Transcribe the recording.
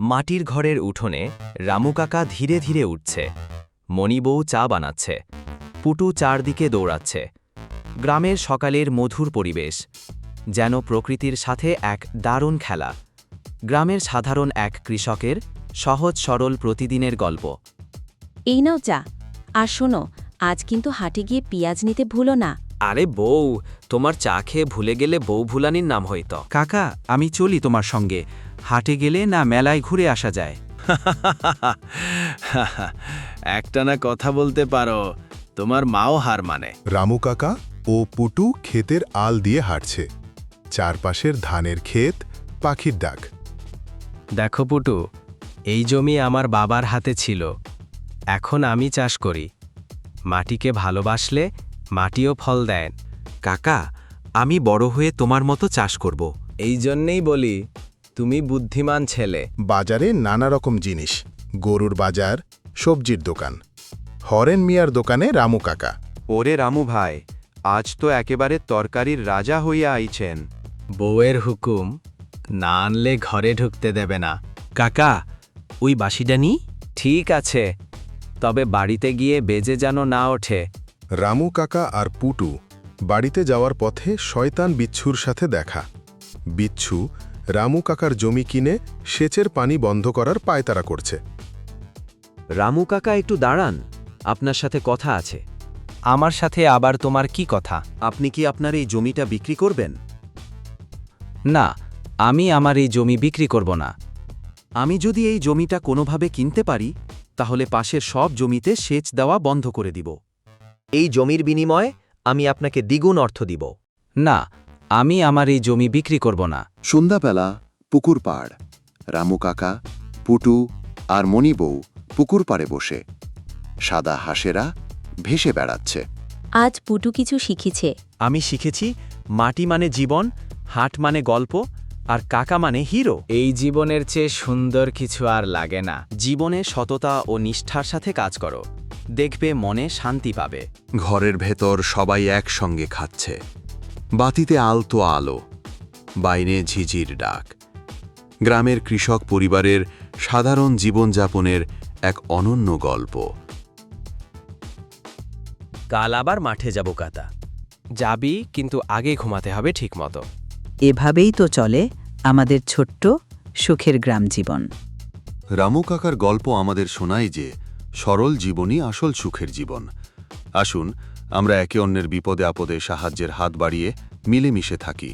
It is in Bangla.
মাটির ঘরের উঠোনে রামু কাকা ধীরে ধীরে উঠছে। মণিবউ চা বানাচ্ছে। পুটু চারদিকে দৌড়াচ্ছে। গ্রামের সকালের মধুর পরিবেশ, যেন প্রকৃতির সাথে এক দারুণ খেলা। গ্রামের সাধারণ এক কৃষকের সহজ সরল প্রতিদিনের গল্প। এই নাও চা। আর শোনো, আজ কিন্তু হাটে গিয়ে পেঁয়াজ নিতে ভুলো না। আরে বউ, তোমার চা খেয়ে ভুলে গেলে বউ ভুলানির নাম হইত। কাকা, আমি চলি তোমার সঙ্গে। হাটে গেলে না মেলায় ঘুরে আসা যায়? একটানা কথা বলতে পারো, তোমার মাও হার মানে। রামু কাকা ও পুটু ক্ষেতের আল দিয়ে হাঁটছে। চারপাশের ধানের ক্ষেত, পাখির ডাক। দেখো পুটু, এই জমি আমার বাবার হাতে ছিল। এখন আমি চাষ করি। মাটিকে ভালোবাসলে মাটিও ফল দেয়। কাকা, আমি বড় হয়ে তোমার মতো চাষ করব। এই জন্যেই বলি, তুমি বুদ্ধিমান ছেলে। বাজারে নানা রকম জিনিস, গরুর বাজার, সবজির দোকান। হরেন মিয়ার দোকানে রামু কাকা। ওরে রামু ভাই, আজ তো একেবারে তরকারির রাজা হইয়া আইছেন। বউয়ের হুকুম, না আনলে ঘরে ঢুকতে দেবে না। কাকা, ওই বাঁশিটা নি? ঠিক আছে, তবে বাড়িতে গিয়ে বেজে যেন না ওঠে। রামু কাকা আর পুটু বাড়িতে যাওয়ার পথে শয়তান বিচ্ছুর সাথে দেখা। বিচ্ছু রামু কাকার জমি কিনে সেচের পানি বন্ধ করার পায়তারা করছে। রামু কাকা, একটু দাঁড়ান, আপনার সাথে কথা আছে। আমার সাথে আবার তোমার কি কথা? আপনি কি আপনার এই জমিটা বিক্রি করবেন? না, আমি আমার এই জমি বিক্রি করব না। আমি যদি এই জমিটা কোনোভাবে কিনতে পারি, তাহলে পাশের সব জমিতে সেচ দেওয়া বন্ধ করে দিব। এই জমির বিনিময়ে আমি আপনাকে দ্বিগুণ অর্থ দিব। না, আমি আমার এই জমি বিক্রি করব না। সন্ধ্যাবেলা পুকুর পাড়। রামু কাকা, পুটু আর মণিবউ পুকুর পাড়ে বসে। সাদা হাঁসেরা ভেসে বেড়াচ্ছে। আজ পুটু কিছু শিখেছে। আমি শিখেছি, মাটি মানে জীবন, হাট মানে গল্প, আর কাকা মানে হিরো। এই জীবনের চেয়ে সুন্দর কিছু আর লাগে না। জীবনে সততা ও নিষ্ঠার সাথে কাজ করো, দেখবে মনে শান্তি পাবে। ঘরের ভেতর সবাই একসঙ্গে খাচ্ছে। বাতিতে আলতো আলো, বাইরে ঝিঝির ডাক। গ্রামের কৃষক পরিবারের সাধারণ জীবনযাপনের এক অনন্য গল্প। কাল আবার মাঠে যাব কাতা। যাবি, কিন্তু আগে ঘুমাতে হবে ঠিকমতো। এভাবেই তো চলে আমাদের ছোট্ট সুখের গ্রাম জীবন। রামু কাকার গল্প আমাদের শোনায় যে সরল জীবনই আসল সুখের জীবন। আসুন আমরা একে অন্যের বিপদে আপদে সাহায্যের হাত বাড়িয়ে মিলেমিশে থাকি।